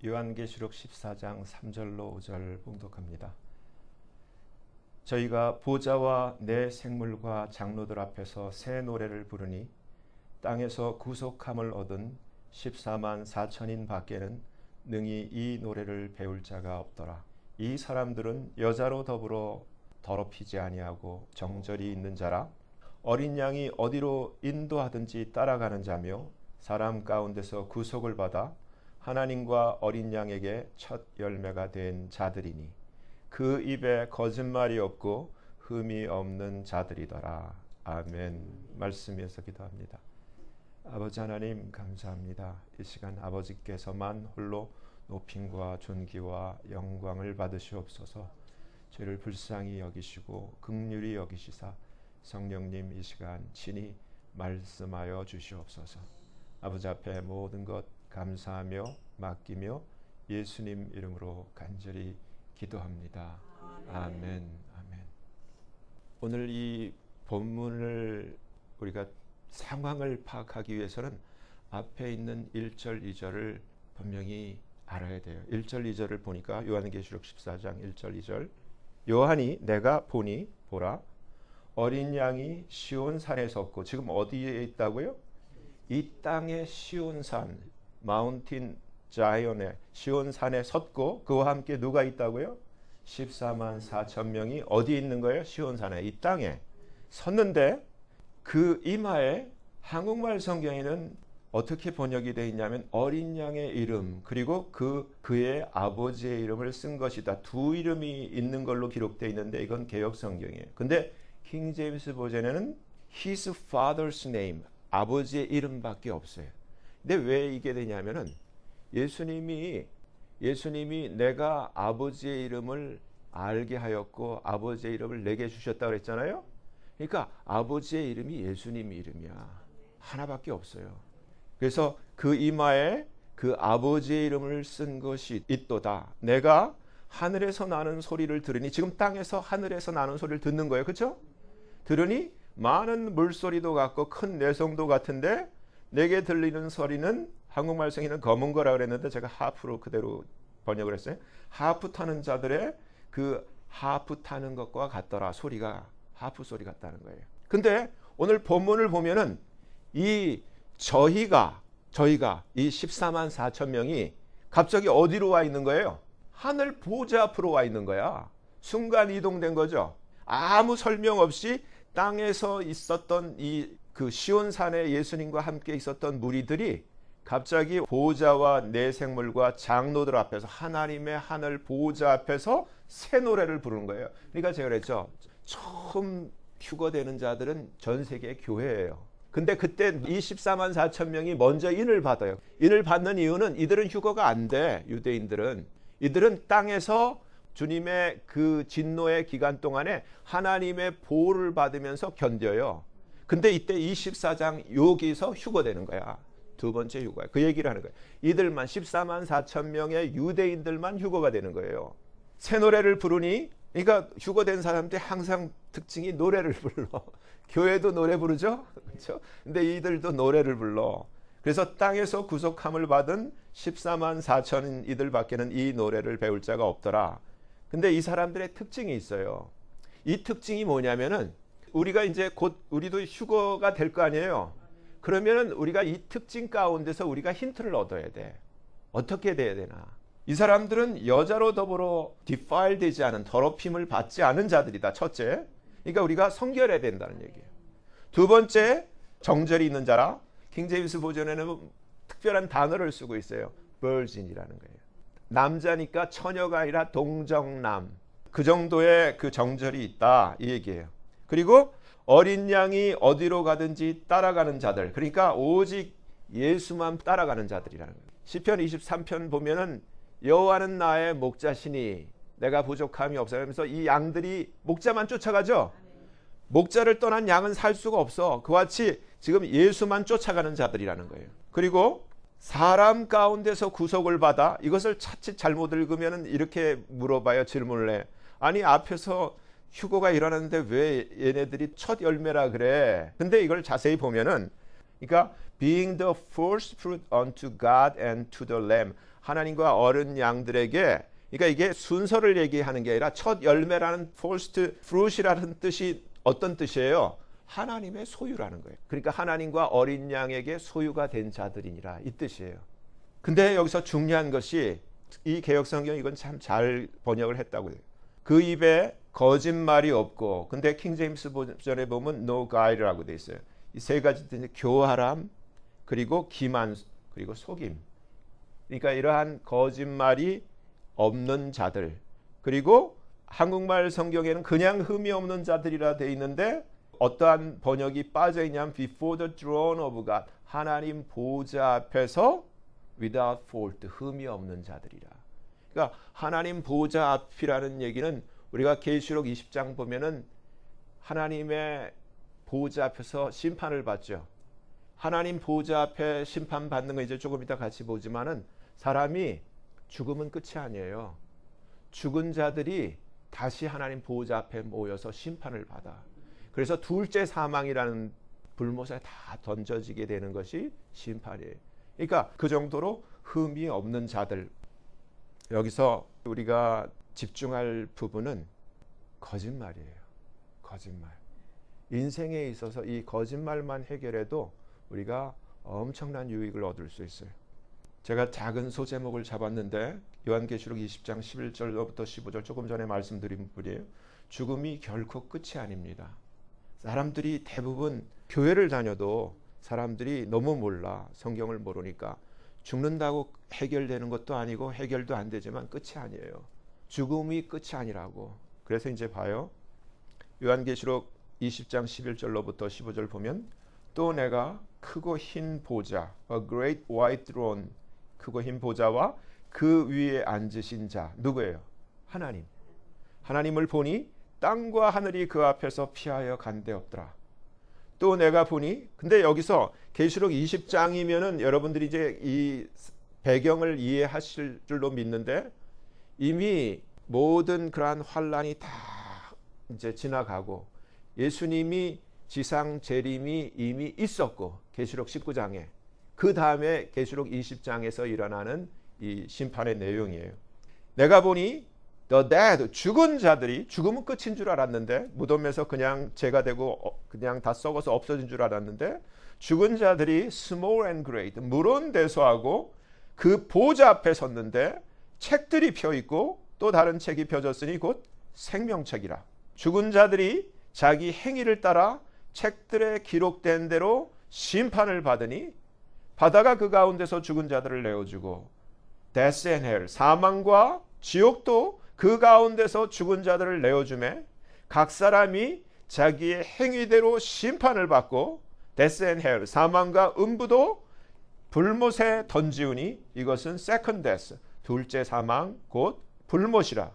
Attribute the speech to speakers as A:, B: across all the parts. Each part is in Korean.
A: 요한계시록 14장 3절로 5절 봉독합니다. 저희가 보좌와 내 생물과 장로들 앞에서 새 노래를 부르니 땅에서 구속함을 얻은 14만 4천인 밖에는 능히 이 노래를 배울 자가 없더라. 이 사람들은 여자로 더불어 더럽히지 아니하고 정절이 있는 자라. 어린 양이 어디로 인도하든지 따라가는 자며 사람 가운데서 구속을 받아 하나님과 어린 양에게 첫 열매가 된 자들이니 그 입에 거짓말이 없고 흠이 없는 자들이더라. 아멘. 말씀에서 기도합니다. 아버지 하나님 감사합니다. 이 시간 아버지께서만 홀로 높임과 존귀와 영광을 받으시옵소서. 죄를 불쌍히 여기시고 긍휼히 여기시사 성령님 이 시간 친히 말씀하여 주시옵소서. 아버지 앞에 모든 것 감사하며 맡기며 예수님 이름으로 간절히 기도합니다. 아멘. 아멘. 오늘 이 본문을 우리가 상황을 파악하기 위해서는 앞에 있는 1절 2절을 분명히 알아야 돼요. 1절 2절을 보니까 요한계시록 14장 1절 2절 요한이 내가 보니 보라 어린 양이 시온산에 섰고 지금 어디에 있다고요? 이 땅의 시온산 마운틴 자이온의 시온산에 섰고 그와 함께 누가 있다고요? 14만 4천 명이 어디에 있는 거예요? 시온산에 이 땅에 섰는데 그 이마에 한국말 성경에는 어떻게 번역이 되어 있냐면 어린 양의 이름 그리고 그의 아버지의 이름을 쓴 것이다. 두 이름이 있는 걸로 기록되어 있는데 이건 개역 성경이에요. 근데 킹 제임스 버전에는 His father's name 아버지의 이름밖에 없어요. 근데 왜 이게 되냐면은 예수님이 내가 아버지의 이름을 알게 하였고 아버지의 이름을 내게 주셨다 그랬잖아요. 그러니까 아버지의 이름이 예수님 이름이야. 하나밖에 없어요. 그래서 그 이마에 그 아버지의 이름을 쓴 것이 있도다. 내가 하늘에서 나는 소리를 들으니 지금 땅에서 하늘에서 나는 소리를 듣는 거예요. 그렇죠? 들으니 많은 물소리도 같고 큰 내성도 같은데 내게 들리는 소리는 한국말 성에는 검은 거라 그랬는데 제가 하프로 그대로 번역을 했어요. 하프 타는 자들의 그 하프 타는 것과 같더라. 소리가 하프 소리 같다는 거예요. 근데 오늘 본문을 보면은 이 저희가 이 14만 4천 명이 갑자기 어디로 와 있는 거예요? 하늘 보좌 앞으로 와 있는 거야. 순간 이동된 거죠. 아무 설명 없이 땅에서 있었던 그 시온산에 예수님과 함께 있었던 무리들이 갑자기 보좌와 내 생물과 장로들 앞에서 하나님의 하늘 보좌 앞에서 새 노래를 부르는 거예요. 그러니까 제가 그랬죠. 처음 휴거되는 자들은 전 세계 교회예요. 근데 그때 이 14만 4천 명이 먼저 인을 받아요. 인을 받는 이유는 이들은 휴거가 안 돼. 유대인들은. 이들은 땅에서 주님의 그 진노의 기간 동안에 하나님의 보호를 받으면서 견뎌요. 근데 이때 24장 여기서 휴거되는 거야. 두 번째 휴거야. 그 얘기를 하는 거예요. 이들만 14만 4천 명의 유대인들만 휴거가 되는 거예요. 새 노래를 부르니 그러니까 휴거된 사람들 항상 특징이 노래를 불러. 교회도 노래 부르죠? 그렇죠? 근데 이들도 노래를 불러. 그래서 땅에서 구속함을 받은 14만 4천인 이들밖에는 이 노래를 배울 자가 없더라. 근데 이 사람들의 특징이 있어요. 이 특징이 뭐냐면은 우리가 이제 곧 우리도 휴거가 될 거 아니에요. 그러면은 우리가 이 특징 가운데서 우리가 힌트를 얻어야 돼. 어떻게 돼야 되나? 이 사람들은 여자로 더불어 defile 되지 않은 더럽힘을 받지 않은 자들이다. 첫째. 그러니까 우리가 성결해야 된다는 얘기예요. 두 번째, 정절이 있는 자라. 킹 제임스 버전에는 특별한 단어를 쓰고 있어요. virgin이라는 거예요. 남자니까 처녀가 아니라 동정남. 그 정도의 그 정절이 있다. 이 얘기예요. 그리고 어린 양이 어디로 가든지 따라가는 자들. 그러니까 오직 예수만 따라가는 자들이라는 거예요. 시편 23편 보면은 여호와는 나의 목자시니 내가 부족함이 없어요. 하면서 이 양들이 목자만 쫓아가죠. 목자를 떠난 양은 살 수가 없어. 그와 같이 지금 예수만 쫓아가는 자들이라는 거예요. 그리고 사람 가운데서 구속을 받아 이것을 차츰 잘못 읽으면 이렇게 물어봐요. 질문을 해. 아니 앞에서 휴거가 일어났는데 왜 얘네들이 첫 열매라 그래? 근데 이걸 자세히 보면은 그러니까 being the first fruit unto God and to the Lamb. 하나님과 어린 양들에게, 그러니까 이게 순서를 얘기하는 게 아니라 첫 열매라는 first fruit이라는 뜻이 어떤 뜻이에요? 하나님의 소유라는 거예요. 그러니까 하나님과 어린 양에게 소유가 된 자들이니라 이 뜻이에요. 근데 여기서 중요한 것이 이 개역성경 이건 참 잘 번역을 했다고 해요. 그 입에 거짓말이 없고, 근데 킹제임스 버전에 보면 no guile라고 돼 있어요. 이 세 가지 뜻이 교활함, 그리고 기만, 그리고 속임. 그러니까 이러한 거짓말이 없는 자들, 그리고 한국말 성경에는 그냥 흠이 없는 자들이라 돼 있는데 어떠한 번역이 빠져 있냐면 before the throne of God, 하나님 보좌 앞에서 without fault, 흠이 없는 자들이라. 그러니까 하나님 보좌 앞이라는 얘기는 우리가 계시록 20장 보면은 하나님의 보좌 앞에서 심판을 받죠. 하나님 보좌 앞에 심판받는 거 이제 조금 이따 같이 보지만은 사람이 죽으면 끝이 아니에요. 죽은 자들이 다시 하나님 보좌 앞에 모여서 심판을 받아. 그래서 둘째 사망이라는 불못에 다 던져지게 되는 것이 심판이에요. 그러니까 그 정도로 흠이 없는 자들. 여기서 우리가 집중할 부분은 거짓말이에요. 거짓말. 인생에 있어서 이 거짓말만 해결해도 우리가 엄청난 유익을 얻을 수 있어요. 제가 작은 소제목을 잡았는데 요한계시록 20장 11절부터 15절 조금 전에 말씀드린 분이에요. 죽음이 결코 끝이 아닙니다. 사람들이 대부분 교회를 다녀도 사람들이 너무 몰라. 성경을 모르니까 죽는다고 해결되는 것도 아니고 해결도 안 되지만 끝이 아니에요. 죽음이 끝이 아니라고. 그래서 이제 봐요. 요한계시록 20장 11절로부터 15절 보면 또 내가 크고 흰 보좌, a great white throne, 크고 흰 보좌와 그 위에 앉으신 자, 누구예요? 하나님. 하나님을 보니 땅과 하늘이 그 앞에서 피하여 간데 없더라. 또 내가 보니, 근데 여기서 계시록 20장이면은 여러분들이 이제 이 배경을 이해하실 줄로 믿는데 이미 모든 그러한 환란이 다 이제 지나가고 예수님이 지상 재림이 이미 있었고 계시록 19장에 그 다음에 계시록 20장에서 일어나는 이 심판의 내용이에요. 내가 보니 the dead, 죽은 자들이, 죽으면 끝인 줄 알았는데 무덤에서 그냥 죄가 되고 그냥 다 썩어서 없어진 줄 알았는데 죽은 자들이 small and great, 물론대소하고 그 보좌 앞에 섰는데 책들이 펴 있고 또 다른 책이 펴졌으니 곧 생명책이라. 죽은 자들이 자기 행위를 따라 책들에 기록된 대로 심판을 받으니 바다가 그 가운데서 죽은 자들을 내어주고 death and hell, 사망과 지옥도 그 가운데서 죽은 자들을 내어주매 각 사람이 자기의 행위대로 심판을 받고 death and hell, 사망과 음부도 불못에 던지우니 이것은 second death, 둘째 사망 곧 불못이라.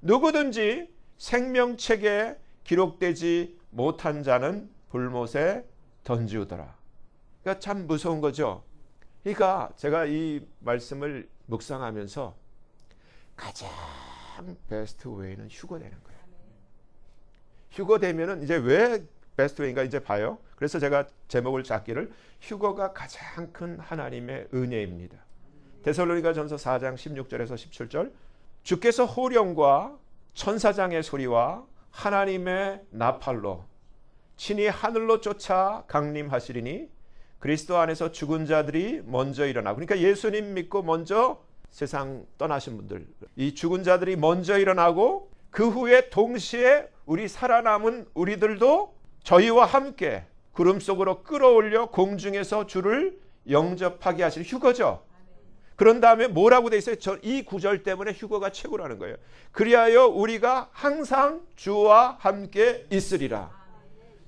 A: 누구든지 생명책에 기록되지 못한 자는 불못에 던지우더라. 그러니까 참 무서운 거죠. 그러니까 제가 이 말씀을 묵상하면서 가장 베스트 웨이는 휴거되는 거예요. 휴거되면은 이제 왜 베스트 웨이인가 이제 봐요. 그래서 제가 제목을 잡기를 휴거가 가장 큰 하나님의 은혜입니다. 데살로니가전서 4장 16절에서 17절 주께서 호령과 천사장의 소리와 하나님의 나팔로 친히 하늘로 쫓아 강림하시리니 그리스도 안에서 죽은 자들이 먼저 일어나고, 그러니까 예수님 믿고 먼저 세상 떠나신 분들, 이 죽은 자들이 먼저 일어나고 그 후에 동시에 우리 살아남은 우리들도 저희와 함께 구름 속으로 끌어올려 공중에서 주를 영접하게 하실 휴거죠. 그런 다음에 뭐라고 돼 있어요? 이 구절 때문에 휴거가 최고라는 거예요. 그리하여 우리가 항상 주와 함께 있으리라.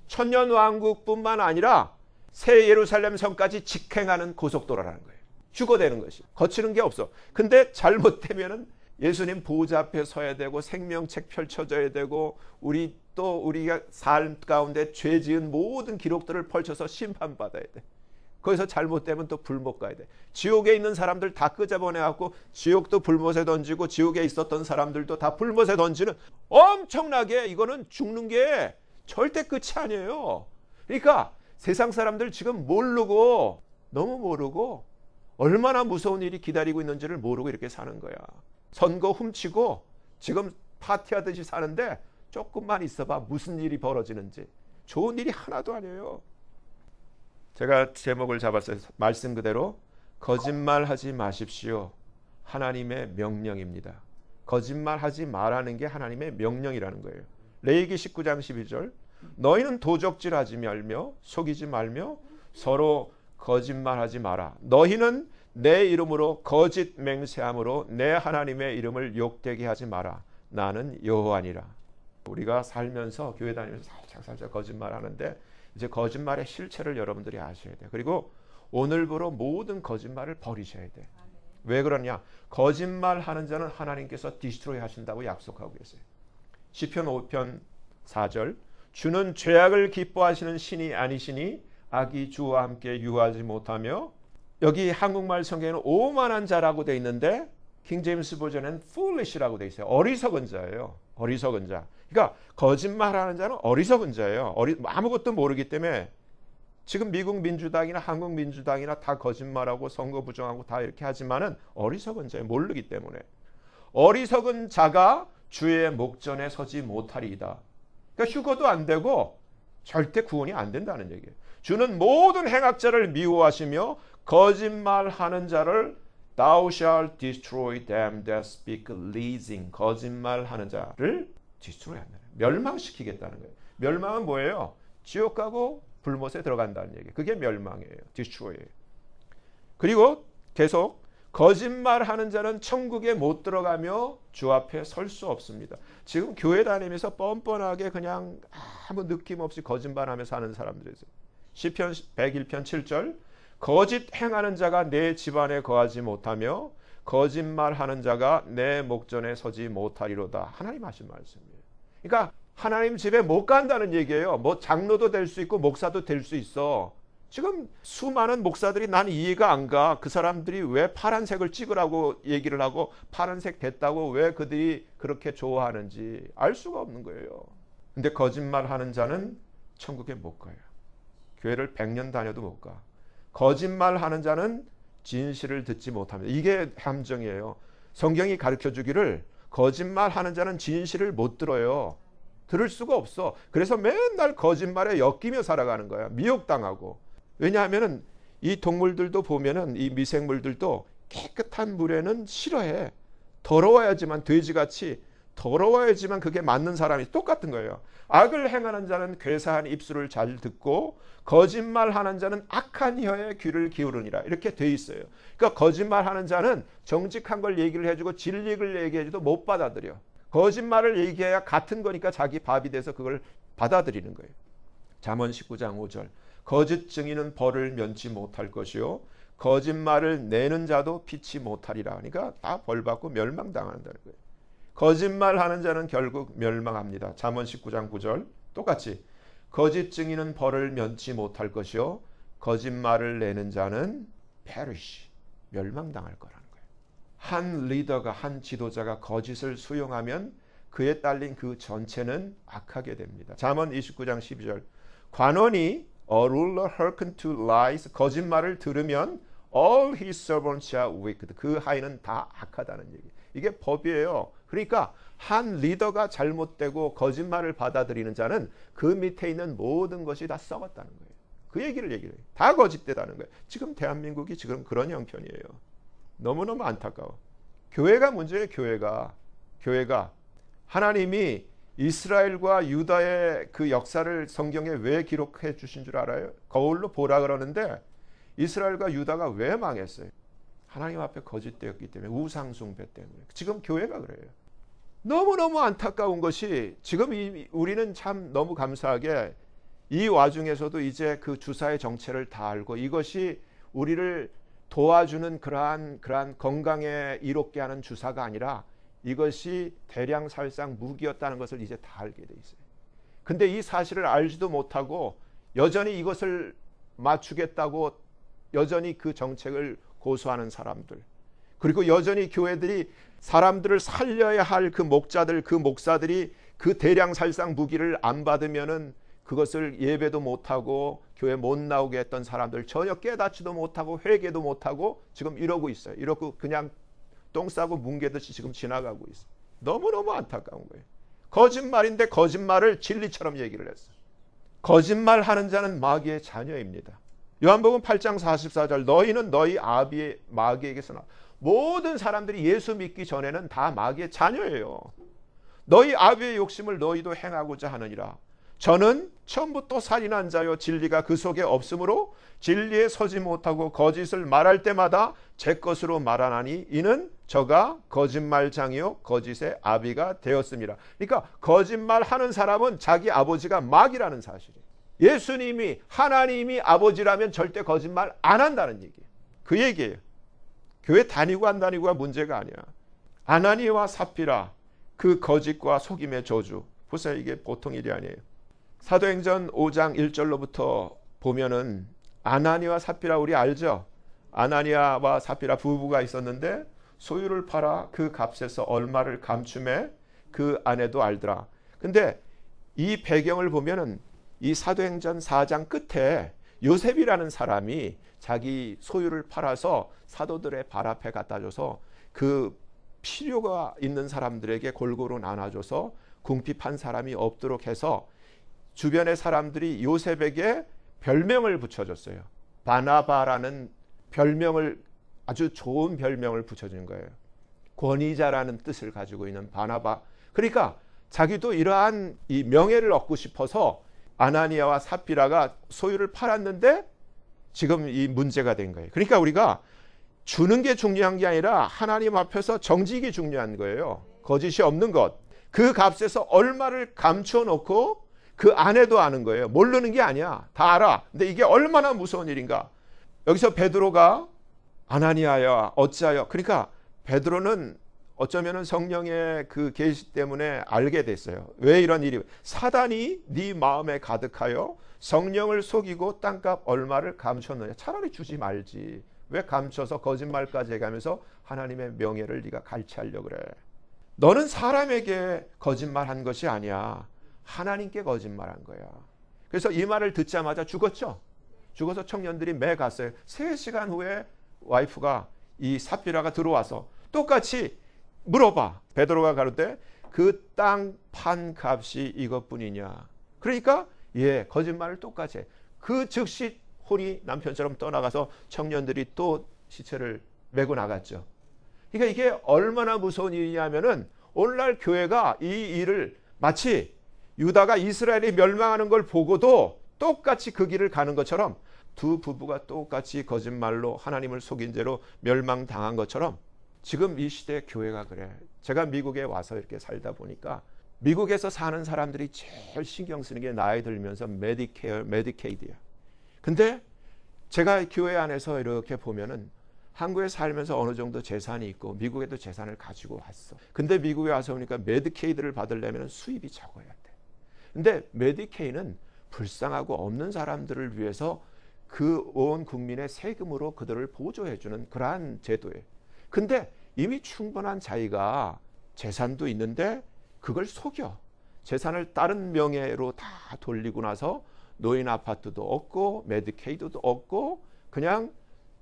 A: 천년왕국뿐만 아니라 새 예루살렘 성까지 직행하는 고속도로라는 거예요. 휴거되는 것이. 거치는 게 없어. 근데 잘못되면은 예수님 보좌 앞에 서야 되고 생명책 펼쳐져야 되고 우리가 삶 가운데 죄 지은 모든 기록들을 펼쳐서 심판받아야 돼. 거기서 잘못되면 또 불못 가야 돼. 지옥에 있는 사람들 다 끄집어내갖고 지옥도 불못에 던지고 지옥에 있었던 사람들도 다 불못에 던지는 엄청나게 이거는 죽는 게 절대 끝이 아니에요. 그러니까 세상 사람들 지금 모르고 너무 모르고 얼마나 무서운 일이 기다리고 있는지를 모르고 이렇게 사는 거야. 선거 훔치고 지금 파티하듯이 사는데 조금만 있어봐 무슨 일이 벌어지는지. 좋은 일이 하나도 아니에요. 제가 제목을 잡았어요. 말씀 그대로 거짓말하지 마십시오. 하나님의 명령입니다. 거짓말하지 말라는 게 하나님의 명령이라는 거예요. 레위기 19장 12절 너희는 도적질하지 말며 속이지 말며 서로 거짓말하지 마라. 너희는 내 이름으로 거짓 맹세함으로 내 하나님의 이름을 욕되게 하지 마라. 나는 여호와니라. 우리가 살면서 교회 다니면서 살짝 거짓말하는데 이제 거짓말의 실체를 여러분들이 아셔야 돼요. 그리고 오늘부로 모든 거짓말을 버리셔야 돼. 왜 그러냐? 거짓말하는 자는 하나님께서 디스트로이 하신다고 약속하고 계세요. 시편 5편 4절 주는 죄악을 기뻐하시는 신이 아니시니 악이 주와 함께 유하지 못하며, 여기 한국말 성경에는 오만한 자라고 돼 있는데 킹제임스 버전에는 foolish라고 돼 있어요. 어리석은 자예요. 어리석은 자. 그러니까 거짓말하는 자는 어리석은 자예요. 아무것도 모르기 때문에 지금 미국 민주당이나 한국 민주당이나 다 거짓말하고 선거 부정하고 다 이렇게 하지만은 어리석은 자예요. 모르기 때문에. 어리석은 자가 주의 목전에 서지 못하리이다. 그러니까 휴거도 안 되고 절대 구원이 안 된다는 얘기예요. 주는 모든 행악자를 미워하시며 거짓말하는 자를 Thou shalt destroy them that speak leasing. 거짓말하는 자를 destroy 한다. 멸망시키겠다는 거예요. 멸망은 뭐예요? 지옥 가고 불못에 들어간다는 얘기예요. 그게 멸망이에요. destroy예요. 그리고 계속 거짓말하는 자는 천국에 못 들어가며 주 앞에 설 수 없습니다. 지금 교회 다니면서 뻔뻔하게 그냥 아무 느낌 없이 거짓말하면서 사는 사람들이 있어요. 시편 101편 7절 거짓 행하는 자가 내 집안에 거하지 못하며 거짓말하는 자가 내 목전에 서지 못하리로다. 하나님 하신 말씀이에요. 그러니까 하나님 집에 못 간다는 얘기예요. 뭐 장로도 될 수 있고 목사도 될 수 있어. 지금 수많은 목사들이 난 이해가 안 가. 그 사람들이 왜 파란색을 찍으라고 얘기를 하고 파란색 됐다고 왜 그들이 그렇게 좋아하는지 알 수가 없는 거예요. 근데 거짓말하는 자는 천국에 못 가요. 교회를 100년 다녀도 못 가. 거짓말하는 자는 진실을 듣지 못합니다. 이게 함정이에요. 성경이 가르쳐주기를 거짓말하는 자는 진실을 못 들어요. 들을 수가 없어. 그래서 맨날 거짓말에 엮이며 살아가는 거야. 미혹당하고. 왜냐하면 이 동물들도 보면은 이 미생물들도 깨끗한 물에는 싫어해. 더러워야지만 돼지같이 더러워야지만 그게 맞는 사람이 똑같은 거예요. 악을 행하는 자는 괴사한 입술을 잘 듣고 거짓말하는 자는 악한 혀에 귀를 기울으니라. 이렇게 돼 있어요. 그러니까 거짓말하는 자는 정직한 걸 얘기를 해주고 진리를 얘기해줘도 못 받아들여. 거짓말을 얘기해야 같은 거니까 자기 밥이 돼서 그걸 받아들이는 거예요. 잠언 19장 5절 거짓 증인은 벌을 면치 못할 것이요 거짓말을 내는 자도 피치 못하리라. 그러니까 다 벌받고 멸망당한다는 거예요. 거짓말하는 자는 결국 멸망합니다. 잠언 19장 9절 똑같이 거짓 증인은 벌을 면치 못할 것이요 거짓말을 내는 자는 perish 멸망당할 거라는 거예요. 한 리더가 한 지도자가 거짓을 수용하면 그에 딸린 그 전체는 악하게 됩니다. 잠언 29장 12절 관원이 A ruler hearken to lies 거짓말을 들으면 all his servants are wicked 그 하인은 다 악하다는 얘기. 이게 법이에요. 그러니까 한 리더가 잘못되고 거짓말을 받아들이는 자는 그 밑에 있는 모든 것이 다 썩었다는 거예요. 그 얘기를 해요. 다 거짓되다는 거예요. 지금 대한민국이 지금 그런 형편이에요. 너무너무 안타까워. 교회가 문제예요. 교회가 하나님이 이스라엘과 유다의 그 역사를 성경에 왜 기록해 주신 줄 알아요? 거울로 보라 그러는데 이스라엘과 유다가 왜 망했어요? 하나님 앞에 거짓되었기 때문에 우상 숭배 때문에. 지금 교회가 그래요. 너무너무 안타까운 것이 지금 우리는 참 너무 감사하게 이 와중에서도 이제 그 주사의 정체를 다 알고 이것이 우리를 도와주는 그러한 건강에 이롭게 하는 주사가 아니라 이것이 대량살상 무기였다는 것을 이제 다 알게 돼 있어요. 근데 이 사실을 알지도 못하고 여전히 이것을 맞추겠다고 여전히 그 정책을 고수하는 사람들, 그리고 여전히 교회들이 사람들을 살려야 할 그 목자들, 그 목사들이 그 대량살상 무기를 안 받으면은 그것을 예배도 못하고 교회 못 나오게 했던 사람들 전혀 깨닫지도 못하고 회개도 못하고 지금 이러고 있어요. 이러고 그냥 똥 싸고 뭉개듯이 지금 지나가고 있어요. 너무너무 안타까운 거예요. 거짓말인데 거짓말을 진리처럼 얘기를 했어요. 거짓말하는 자는 마귀의 자녀입니다. 요한복음 8장 44절 너희는 너희 아비의 마귀에게서 나. 모든 사람들이 예수 믿기 전에는 다 마귀의 자녀예요. 너희 아비의 욕심을 너희도 행하고자 하느니라. 저는 처음부터 살인한 자요 진리가 그 속에 없으므로 진리에 서지 못하고 거짓을 말할 때마다 제 것으로 말하나니 이는 저가 거짓말장이요 거짓의 아비가 되었습니다. 그러니까 거짓말하는 사람은 자기 아버지가 마귀라는 사실이에요. 예수님이 하나님이 아버지라면 절대 거짓말 안 한다는 얘기예요. 그 얘기예요. 교회 다니고 안 다니고가 문제가 아니야. 아나니와 삽비라 그 거짓과 속임의 저주. 보세요. 이게 보통 일이 아니에요. 사도행전 5장 1절로부터 보면은 아나니와 삽비라 우리 알죠? 아나니아와 삽비라 부부가 있었는데 소유를 팔아 그 값에서 얼마를 감춤해 그 아내도 알더라. 근데 이 배경을 보면은 이 사도행전 4장 끝에 요셉이라는 사람이 자기 소유를 팔아서 사도들의 발 앞에 갖다 줘서 그 필요가 있는 사람들에게 골고루 나눠줘서 궁핍한 사람이 없도록 해서 주변의 사람들이 요셉에게 별명을 붙여줬어요. 바나바라는 별명을 아주 좋은 별명을 붙여준 거예요. 권위자라는 뜻을 가지고 있는 바나바. 그러니까 자기도 이러한 이 명예를 얻고 싶어서 아나니아와 삽비라가 소유를 팔았는데 지금 이 문제가 된 거예요. 그러니까 우리가 주는 게 중요한 게 아니라 하나님 앞에서 정직이 중요한 거예요. 거짓이 없는 것. 그 값에서 얼마를 감춰 놓고 그 아내도 아는 거예요. 모르는 게 아니야. 다 알아. 근데 이게 얼마나 무서운 일인가. 여기서 베드로가 아나니아야 어찌하여. 그러니까 베드로는 어쩌면 성령의 그 계시 때문에 알게 됐어요. 왜 이런 일이. 사단이 네 마음에 가득하여 성령을 속이고 땅값 얼마를 감췄느냐. 차라리 주지 말지. 왜 감춰서 거짓말까지 해가면서 하나님의 명예를 네가 갈취하려고 그래. 너는 사람에게 거짓말한 것이 아니야. 하나님께 거짓말한 거야. 그래서 이 말을 듣자마자 죽었죠. 죽어서 청년들이 매 갔어요. 3시간 후에 와이프가 이 삽비라가 들어와서 똑같이 물어봐. 베드로가 가로되 그 땅 판 값이 이것뿐이냐. 그러니까 예, 거짓말을 똑같이 해. 그 즉시 혼이 남편처럼 떠나가서 청년들이 또 시체를 메고 나갔죠. 그러니까 이게 얼마나 무서운 일이냐면은 오늘날 교회가 이 일을 마치 유다가 이스라엘이 멸망하는 걸 보고도 똑같이 그 길을 가는 것처럼 두 부부가 똑같이 거짓말로 하나님을 속인 죄로 멸망당한 것처럼 지금 이 시대 교회가 그래. 제가 미국에 와서 이렇게 살다 보니까 미국에서 사는 사람들이 제일 신경 쓰는 게 나이 들면서 메디케어, 메디케이드야. 근데 제가 교회 안에서 이렇게 보면은 한국에 살면서 어느 정도 재산이 있고 미국에도 재산을 가지고 왔어. 근데 미국에 와서 보니까 메디케이드를 받으려면 수입이 적어야 돼. 근데 메디케이는 불쌍하고 없는 사람들을 위해서 그 온 국민의 세금으로 그들을 보조해주는 그러한 제도예요. 근데 이미 충분한 자기가 재산도 있는데 그걸 속여. 재산을 다른 명예로 다 돌리고 나서 노인 아파트도 없고 메디케이드도 없고 그냥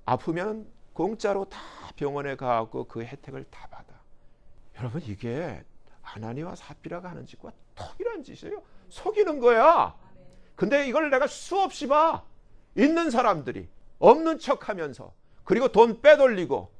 A: 아프면 공짜로 다 병원에 가고 그 혜택을 다 받아. 여러분 이게 아나니와 삽비라가 하는 짓과 동일한 짓이에요. 속이는 거야. 근데 이걸 내가 수없이 봐. 있는 사람들이 없는 척하면서 그리고 돈 빼돌리고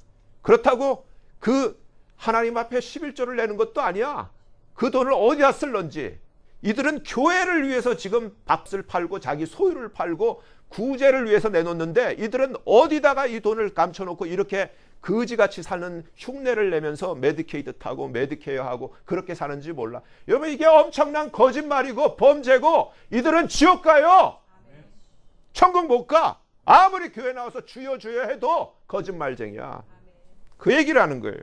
A: 그렇다고 그 하나님 앞에 11조를 내는 것도 아니야. 그 돈을 어디다 쓸런지. 이들은 교회를 위해서 지금 값을 팔고 자기 소유를 팔고 구제를 위해서 내놓는데 이들은 어디다가 이 돈을 감춰놓고 이렇게 거지같이 사는 흉내를 내면서 메디케이드 타고 메디케어 하고 그렇게 사는지 몰라. 여러분 이게 엄청난 거짓말이고 범죄고 이들은 지옥 가요. 천국 못 가. 아무리 교회 나와서 주여 주여 해도 거짓말쟁이야. 그 얘기를 하는 거예요.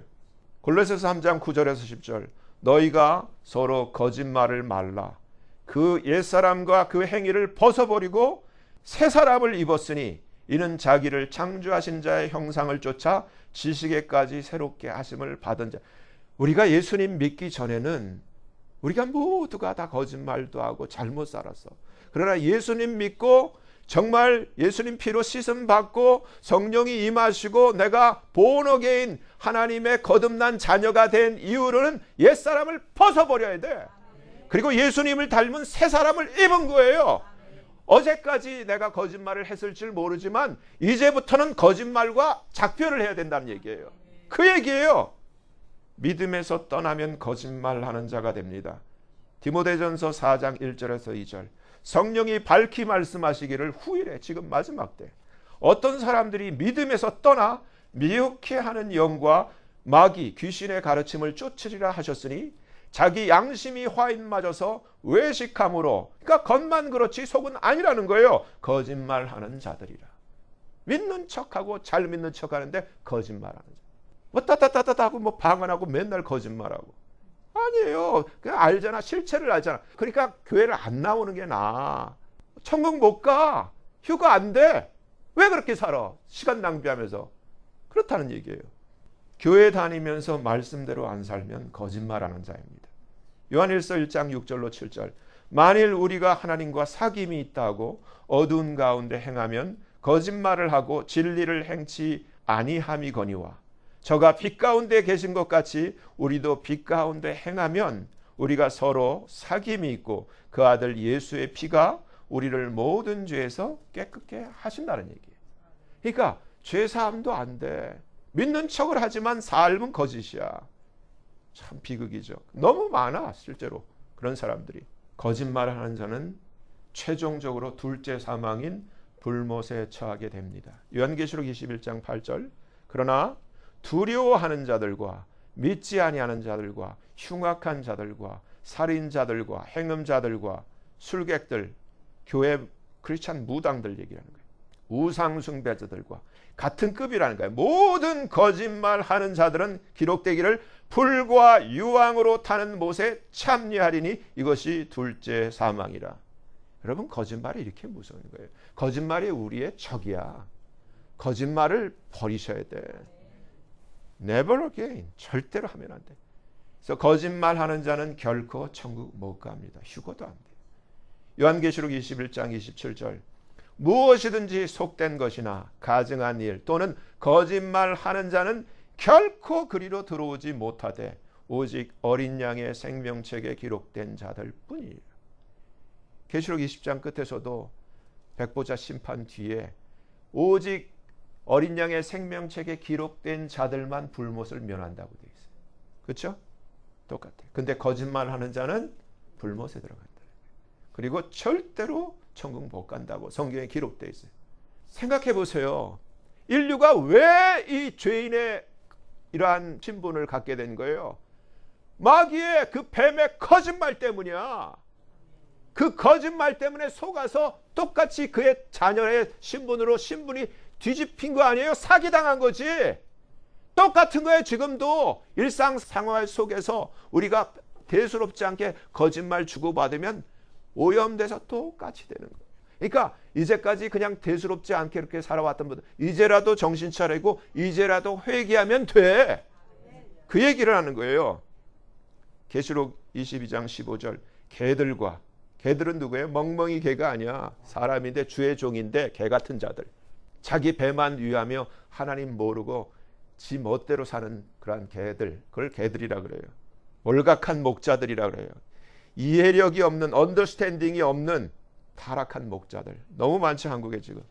A: 골로새서 3장 9절에서 10절 너희가 서로 거짓말을 말라. 그 옛사람과 그 행위를 벗어버리고 새 사람을 입었으니 이는 자기를 창조하신 자의 형상을 쫓아 지식에까지 새롭게 하심을 받은 자. 우리가 예수님 믿기 전에는 우리가 모두가 다 거짓말도 하고 잘못 살았어. 그러나 예수님 믿고 정말 예수님 피로 씻음 받고 성령이 임하시고 내가 born again 하나님의 거듭난 자녀가 된 이후로는 옛사람을 벗어버려야 돼. 그리고 예수님을 닮은 새 사람을 입은 거예요. 어제까지 내가 거짓말을 했을 줄 모르지만 이제부터는 거짓말과 작별을 해야 된다는 얘기예요. 그 얘기예요. 믿음에서 떠나면 거짓말하는 자가 됩니다. 디모데전서 4장 1절에서 2절. 성령이 밝히 말씀하시기를 후일에, 지금 마지막 때 어떤 사람들이 믿음에서 떠나 미혹해 하는 영과 마귀 귀신의 가르침을 쫓으리라 하셨으니 자기 양심이 화인 맞아서 외식함으로, 그러니까 겉만 그렇지 속은 아니라는 거예요. 거짓말하는 자들이라. 믿는 척하고 잘 믿는 척하는데 거짓말하는 자. 뭐 따따따따 하고 뭐 방언하고 맨날 거짓말하고. 아니에요. 그냥 알잖아. 실체를 알잖아. 그러니까 교회를 안 나오는 게 나아. 천국 못 가. 휴가 안 돼. 왜 그렇게 살아? 시간 낭비하면서. 그렇다는 얘기예요. 교회 다니면서 말씀대로 안 살면 거짓말하는 자입니다. 요한일서 1장 6절로 7절. 만일 우리가 하나님과 사귐이 있다고 어두운 가운데 행하면 거짓말을 하고 진리를 행치 아니함이거니와 저가 빛 가운데 계신 것 같이 우리도 빛 가운데 행하면 우리가 서로 사귐이 있고 그 아들 예수의 피가 우리를 모든 죄에서 깨끗게 하신다는 얘기예요. 그러니까 죄사함도 안 돼. 믿는 척을 하지만 삶은 거짓이야. 참 비극이죠. 너무 많아 실제로 그런 사람들이. 거짓말하는 자는 최종적으로 둘째 사망인 불못에 처하게 됩니다. 요한계시록 21장 8절. 그러나 두려워하는 자들과 믿지 아니하는 자들과 흉악한 자들과 살인자들과 행음자들과 술객들, 교회 크리스찬 무당들 얘기하는 거예요. 우상숭배자들과 같은 급이라는 거예요. 모든 거짓말하는 자들은 기록되기를 불과 유황으로 타는 못에 참여하리니 이것이 둘째 사망이라. 여러분, 거짓말이 이렇게 무서운 거예요. 거짓말이 우리의 적이야. 거짓말을 버리셔야 돼. Never again. 절대로 하면 안 돼. 그래서 거짓말하는 자는 결코 천국 못 갑니다. 휴거도 안 돼. 요한계시록 21장 27절. 무엇이든지 속된 것이나 가증한 일 또는 거짓말하는 자는 결코 그리로 들어오지 못하되 오직 어린 양의 생명책에 기록된 자들 뿐이에요. 계시록 20장 끝에서도 백보자 심판 뒤에 오직 어린 양의 생명책에 기록된 자들만 불못을 면한다고 되어 있어요. 그렇죠? 똑같아요. 근데 거짓말하는 자는 불못에 들어간다. 그리고 절대로 천국 못 간다고 성경에 기록되어 있어요. 생각해 보세요. 인류가 왜 이 죄인의 이러한 신분을 갖게 된 거예요? 마귀의 그 뱀의 거짓말 때문이야. 그 거짓말 때문에 속아서 똑같이 그의 자녀의 신분으로 신분이 뒤집힌 거 아니에요? 사기당한 거지. 똑같은 거예요. 지금도 일상생활 속에서 우리가 대수롭지 않게 거짓말 주고받으면 오염돼서 똑같이 되는 거예요. 그러니까 이제까지 그냥 대수롭지 않게 이렇게 살아왔던 분들 이제라도 정신 차리고 이제라도 회개하면 돼. 그 얘기를 하는 거예요. 계시록 22장 15절. 개들은 누구예요? 멍멍이 개가 아니야. 사람인데 주의 종인데 개 같은 자들. 자기 배만 위하며 하나님 모르고 지 멋대로 사는 그러한 개들. 그걸 개들이라 그래요. 몰각한 목자들이라 그래요. 이해력이 없는, 언더스탠딩이 없는 타락한 목자들. 너무 많지 한국에 지금.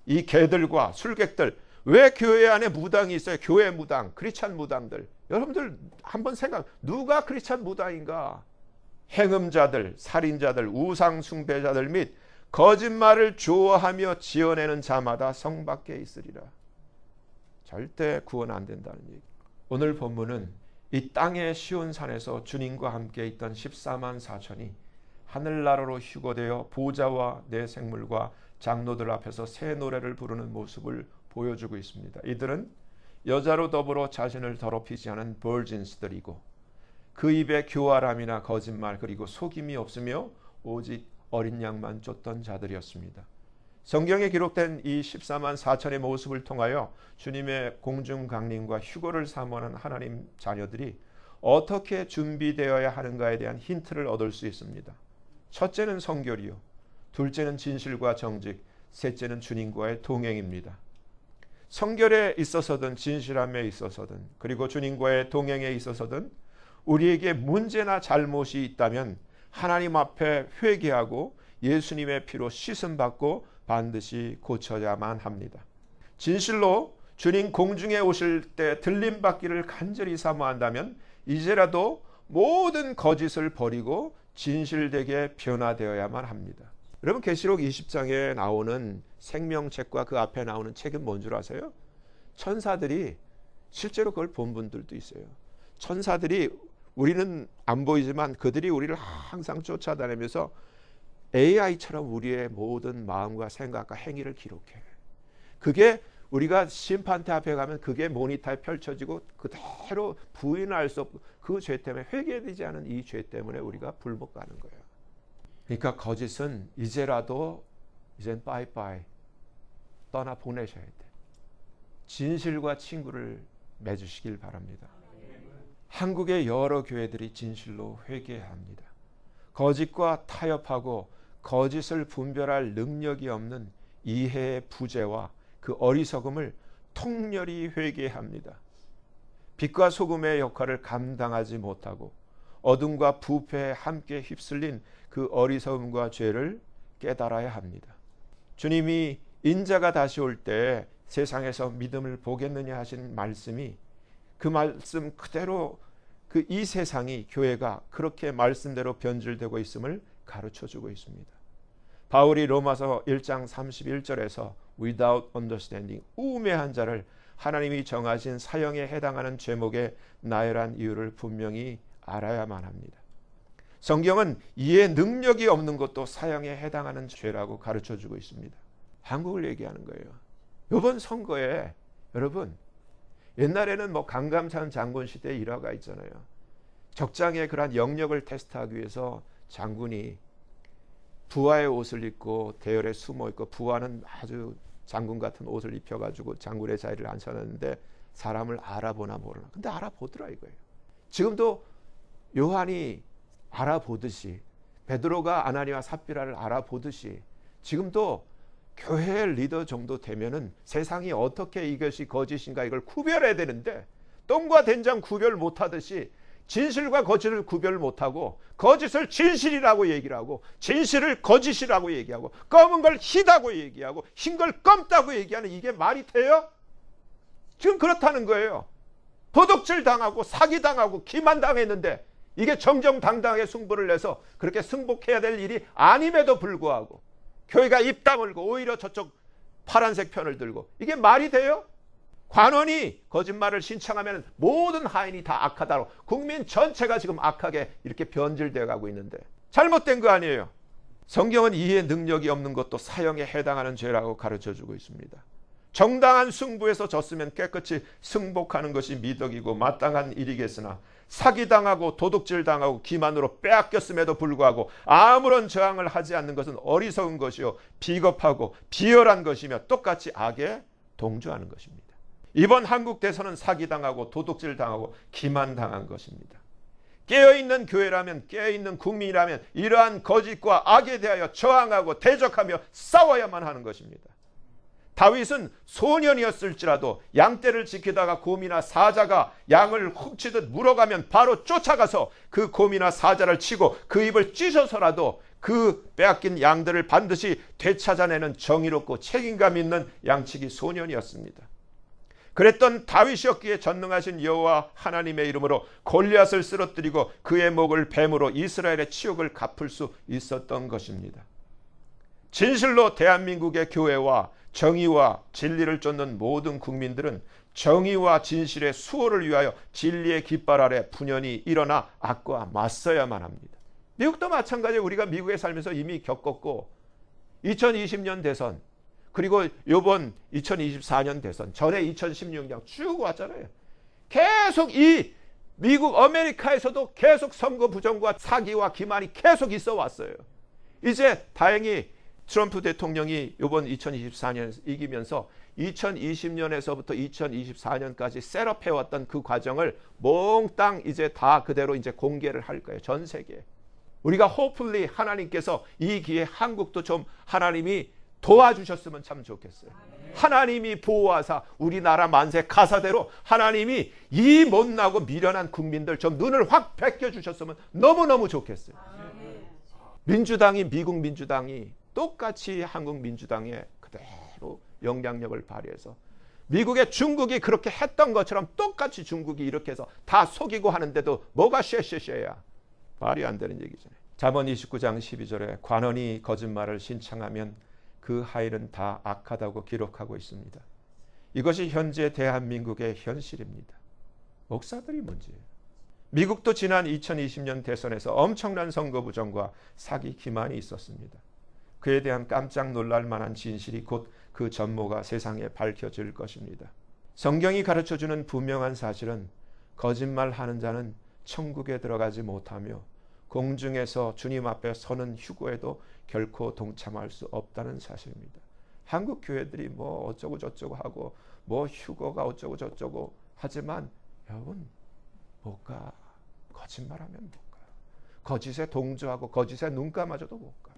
A: 이 개들과 술객들. 왜 교회 안에 무당이 있어요? 교회 무당, 크리스찬 무당들. 여러분들 한번 생각, 누가 크리스찬 무당인가? 행음자들, 살인자들, 우상숭배자들 및 거짓말을 좋아하며 지어내는 자마다 성 밖에 있으리라. 절대 구원 안 된다는 얘기. 오늘 본문은 이 땅의 시온산에서 주님과 함께 있던 14만 4천이 하늘나라로 휴거되어 보좌와 내 생물과 장로들 앞에서 새 노래를 부르는 모습을 보여주고 있습니다. 이들은 여자로 더불어 자신을 더럽히지 않은 버진스들이고 그 입에 교활함이나 거짓말 그리고 속임이 없으며 오직 어린 양만 쫓던 자들이었습니다. 성경에 기록된 이 14만 4천의 모습을 통하여 주님의 공중 강림과 휴거를 사모하는 하나님 자녀들이 어떻게 준비되어야 하는가에 대한 힌트를 얻을 수 있습니다. 첫째는 성결이요. 둘째는 진실과 정직. 셋째는 주님과의 동행입니다. 성결에 있어서든 진실함에 있어서든 그리고 주님과의 동행에 있어서든 우리에게 문제나 잘못이 있다면 하나님 앞에 회개하고 예수님의 피로 씻음받고 반드시 고쳐야만 합니다. 진실로 주님 공중에 오실 때 들림받기를 간절히 사모한다면 이제라도 모든 거짓을 버리고 진실되게 변화되어야만 합니다. 여러분, 계시록 20장에 나오는 생명책과 그 앞에 나오는 책은 뭔 줄 아세요? 천사들이 실제로 그걸 본 분들도 있어요. 천사들이 우리는 안 보이지만 그들이 우리를 항상 쫓아다니면서 AI처럼 우리의 모든 마음과 생각과 행위를 기록해. 그게 우리가 심판대 앞에 가면 그게 모니터에 펼쳐지고 그대로 부인할 수 없고 그 죄 때문에 회개되지 않은 이 죄 때문에 우리가 불못 가는 거예요. 그러니까 거짓은 이제라도 이젠 빠이빠이 떠나 보내셔야 돼. 진실과 친구를 맺으시길 바랍니다. 한국의 여러 교회들이 진실로 회개해야 합니다. 거짓과 타협하고 거짓을 분별할 능력이 없는 이해의 부재와 그 어리석음을 통렬히 회개합니다. 빛과 소금의 역할을 감당하지 못하고 어둠과 부패에 함께 휩쓸린 그 어리석음과 죄를 깨달아야 합니다. 주님이 인자가 다시 올 때 세상에서 믿음을 보겠느냐 하신 말씀이 그 말씀 그대로 그 이 세상이 교회가 그렇게 말씀대로 변질되고 있음을 가르쳐주고 있습니다. 바울이 로마서 1장 31절에서 without understanding, 우매한 자를 하나님이 정하신 사형에 해당하는 죄목에 나열한 이유를 분명히 알아야만 합니다. 성경은 이해 능력이 없는 것도 사형에 해당하는 죄라고 가르쳐주고 있습니다. 한국을 얘기하는 거예요. 이번 선거에 여러분, 옛날에는 뭐 강감찬 장군 시대 일화가 있잖아요. 적장의 그런 영역을 테스트하기 위해서 장군이 부하의 옷을 입고 대열에 숨어 있고 부하는 아주 장군 같은 옷을 입혀가지고 장군의 자리를 앉혀놨는데 사람을 알아보나 모르나. 근데 알아보더라 이거예요. 지금도 요한이 알아보듯이 베드로가 아나니와 삽비라를 알아보듯이 지금도 교회 리더 정도 되면은 세상이 어떻게 이것이 거짓인가 이걸 구별해야 되는데 똥과 된장 구별 못하듯이 진실과 거짓을 구별 못하고 거짓을 진실이라고 얘기를 하고 진실을 거짓이라고 얘기하고 검은 걸 희다고 얘기하고 흰 걸 검다고 얘기하는 이게 말이 돼요? 지금 그렇다는 거예요. 도둑질 당하고 사기 당하고 기만 당했는데 이게 정정당당하게 승부를 내서 그렇게 승복해야 될 일이 아님에도 불구하고 교회가 입 다물고 오히려 저쪽 파란색 편을 들고 이게 말이 돼요? 관원이 거짓말을 신청하면 모든 하인이 다 악하다고 국민 전체가 지금 악하게 이렇게 변질되어 가고 있는데 잘못된 거 아니에요. 성경은 이해 능력이 없는 것도 사형에 해당하는 죄라고 가르쳐주고 있습니다. 정당한 승부에서 졌으면 깨끗이 승복하는 것이 미덕이고 마땅한 일이겠으나 사기당하고 도둑질당하고 기만으로 빼앗겼음에도 불구하고 아무런 저항을 하지 않는 것은 어리석은 것이요 비겁하고 비열한 것이며 똑같이 악에 동조하는 것입니다. 이번 한국 대선은 사기당하고 도둑질당하고 기만당한 것입니다. 깨어있는 교회라면 깨어있는 국민이라면 이러한 거짓과 악에 대하여 저항하고 대적하며 싸워야만 하는 것입니다. 다윗은 소년이었을지라도 양떼를 지키다가 곰이나 사자가 양을 훔치듯 물어가면 바로 쫓아가서 그 곰이나 사자를 치고 그 입을 찢어서라도 그 빼앗긴 양들을 반드시 되찾아내는 정의롭고 책임감 있는 양치기 소년이었습니다. 그랬던 다윗이었기에 전능하신 여호와 하나님의 이름으로 골리앗을 쓰러뜨리고 그의 목을 뱀으로 이스라엘의 치욕을 갚을 수 있었던 것입니다. 진실로 대한민국의 교회와 정의와 진리를 쫓는 모든 국민들은 정의와 진실의 수호를 위하여 진리의 깃발 아래 분연히 일어나 악과 맞서야만 합니다. 미국도 마찬가지예요. 우리가 미국에 살면서 이미 겪었고 2020년 대선 그리고 이번 2024년 대선 전에 2016년 쭉 왔잖아요. 계속 이 미국 아메리카에서도 계속 선거 부정과 사기와 기만이 계속 있어 왔어요. 이제 다행히 트럼프 대통령이 이번 2024년 이기면서 2020년에서부터 2024년까지 셋업해왔던 그 과정을 몽땅 이제 다 그대로 이제 공개를 할 거예요. 전 세계에. 우리가 hopefully 하나님께서 이 기회에 한국도 좀 하나님이 도와주셨으면 참 좋겠어요. 하나님이 보호하사 우리나라 만세 가사대로 하나님이 이 못나고 미련한 국민들 좀 눈을 확 벗겨주셨으면 너무너무 좋겠어요. 민주당이, 미국 민주당이 똑같이 한국 민주당에 그대로 영향력을 발휘해서 미국의 중국이 그렇게 했던 것처럼 똑같이 중국이 이렇게 해서 다 속이고 하는데도 뭐가 쉐쉐쉐야. 말이 안 되는 얘기잖아요. 잠언 29장 12절에 관원이 거짓말을 신청하면 그 하인은 다 악하다고 기록하고 있습니다. 이것이 현재 대한민국의 현실입니다. 목사들이 문제예요. 미국도 지난 2020년 대선에서 엄청난 선거 부정과 사기 기만이 있었습니다. 그에 대한 깜짝 놀랄 만한 진실이 곧 그 전모가 세상에 밝혀질 것입니다. 성경이 가르쳐주는 분명한 사실은 거짓말하는 자는 천국에 들어가지 못하며 공중에서 주님 앞에 서는 휴거에도 결코 동참할 수 없다는 사실입니다. 한국 교회들이 뭐 어쩌고 저쩌고 하고 뭐 휴거가 어쩌고 저쩌고 하지만 여러분 못 가. 거짓말하면 못 가. 거짓에 동조하고 거짓에 눈 감아줘도 못 가.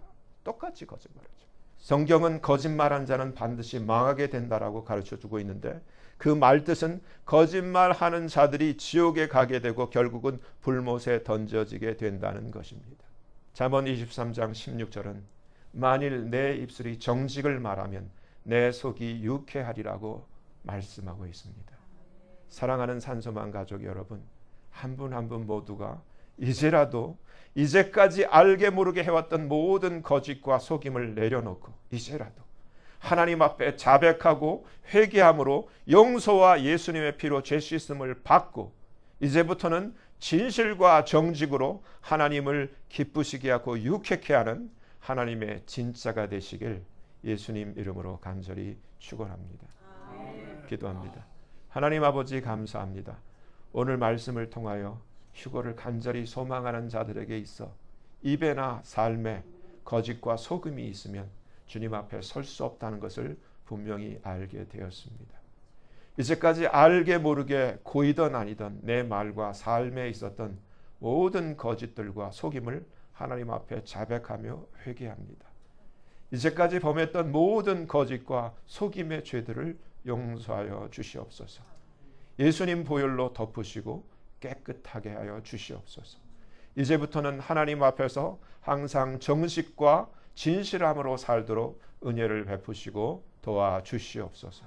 A: 똑같이 거짓말하죠. 성경은 거짓말한 자는 반드시 망하게 된다라고 가르쳐주고 있는데 그 말뜻은 거짓말하는 자들이 지옥에 가게 되고 결국은 불못에 던져지게 된다는 것입니다. 잠언 23장 16절은 만일 내 입술이 정직을 말하면 내 속이 유쾌하리라고 말씀하고 있습니다. 사랑하는 산소만 가족 여러분, 한 분 한 분 모두가 이제라도 이제까지 알게 모르게 해왔던 모든 거짓과 속임을 내려놓고 이제라도 하나님 앞에 자백하고 회개함으로 용서와 예수님의 피로 죄 씻음을 받고 이제부터는 진실과 정직으로 하나님을 기쁘시게 하고 유쾌케 하는 하나님의 진짜가 되시길 예수님 이름으로 간절히 축원합니다. 기도합니다. 하나님 아버지 감사합니다. 오늘 말씀을 통하여 휴거를 간절히 소망하는 자들에게 있어 입에나 삶에 거짓과 속임이 있으면 주님 앞에 설 수 없다는 것을 분명히 알게 되었습니다. 이제까지 알게 모르게 고이던 아니던 내 말과 삶에 있었던 모든 거짓들과 속임을 하나님 앞에 자백하며 회개합니다. 이제까지 범했던 모든 거짓과 속임의 죄들을 용서하여 주시옵소서. 예수님 보혈로 덮으시고 깨끗하게 하여 주시옵소서. 이제부터는 하나님 앞에서 항상 정직과 진실함으로 살도록 은혜를 베푸시고 도와주시옵소서.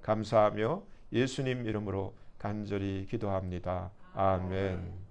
A: 감사하며 예수님 이름으로 간절히 기도합니다. 아멘.